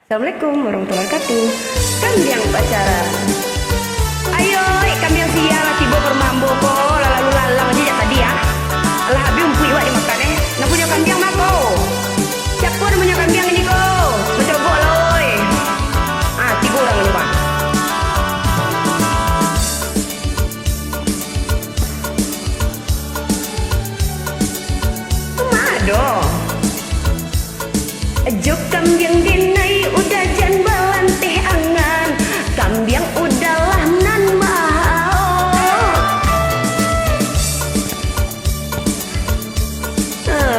Assalamualaikum warahmatullahi wabarakatuh. Kambiang pacaran. Ayo, kambiang siang tiba bermambo ko, lalu lalang aja tadi ya. Alah habis umpui wak dimakan Nak punya kambiang mako. Siapa namanya kambiang ini ko? Mencoba loy. Tiga orang ini pak. Mado. Juk kambiang dinai udah jan balanteh angan. Kambiang udahlah nan mahal.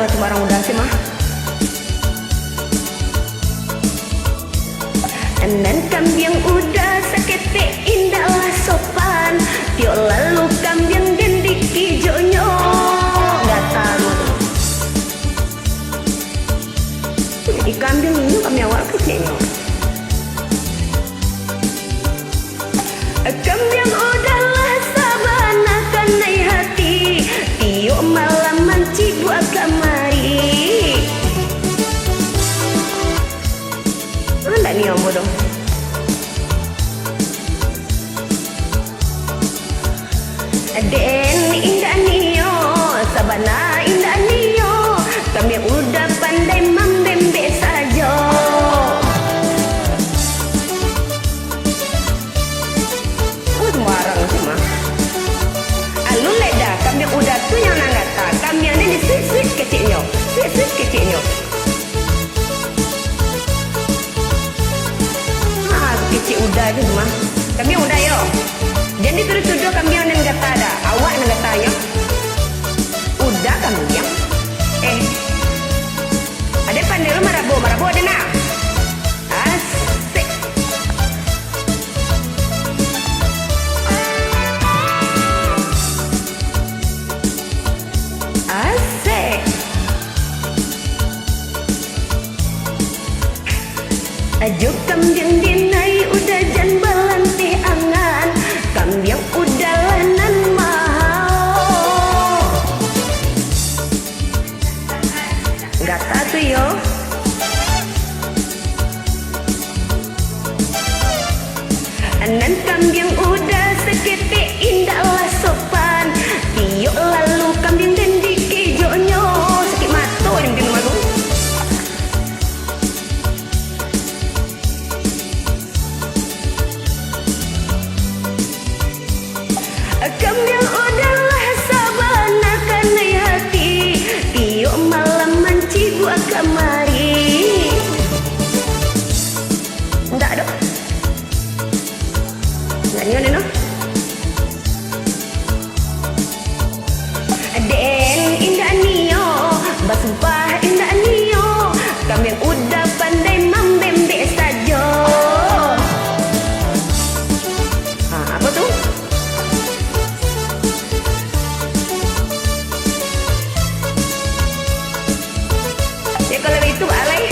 Sembarang udah sih mah. Dan kambiang udah sakete indahlah sopan. Tio lalu kambiang gendiki jonyo. Gak tahu. Kambing ini kami awal kecilnya. Kambing udahlah sabana kanai hati. Tio malam manci buat kamari. Anda nih om bodoh. Den indah nio sabana indah nio. Kambing udah pandai membembe saja. Sembarang sih mah. Anu leda kambing udah tuh yang nanggata. Kambing ini sweet kecilnya. Sweet kecilnya. Kecil udah aja mah. Kambing udah yo. Jadi terus tuduh kambing yang gata ada. Awak yang gatanya. Udah kambing. Ada pandai lo marabu ada nak. Asik. Asik. Ajuk kambiang dinai udah jan balanteh angan. Kambiang udah lanan mahal. Gata tuh yo. Anan kambiang udah sekete indahlah sopan. Tio lalu kambiang dan dikejonyo. Sakit mato yang bikin malu. Kambiang udahlah sabana kanai hati. Tio malam manci buat kamari. Enggak dong. Enggak nyo no. Den indah nio, basumpah indah nio. Kambiang udah pandai membembe saja. Apa tuh? Ya kalau itu alay.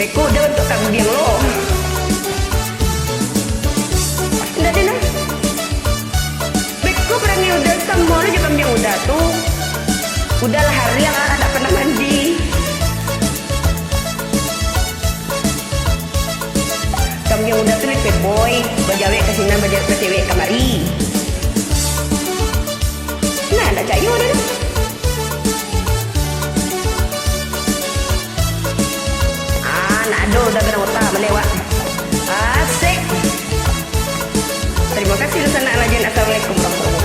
Beko udah untuk kambiang lo. Udah deh nah. Beko berani udah semua aja kambiang udah tuh. Udahlah hari yang tak pernah mandi. Kambiang udah tuh nih boy. Bajawe kesinan bajawe ke cewek kamari. Nah ada cayo udah dah. Aduh, udah kena otak melewat. Asik. Terima kasih Lusana.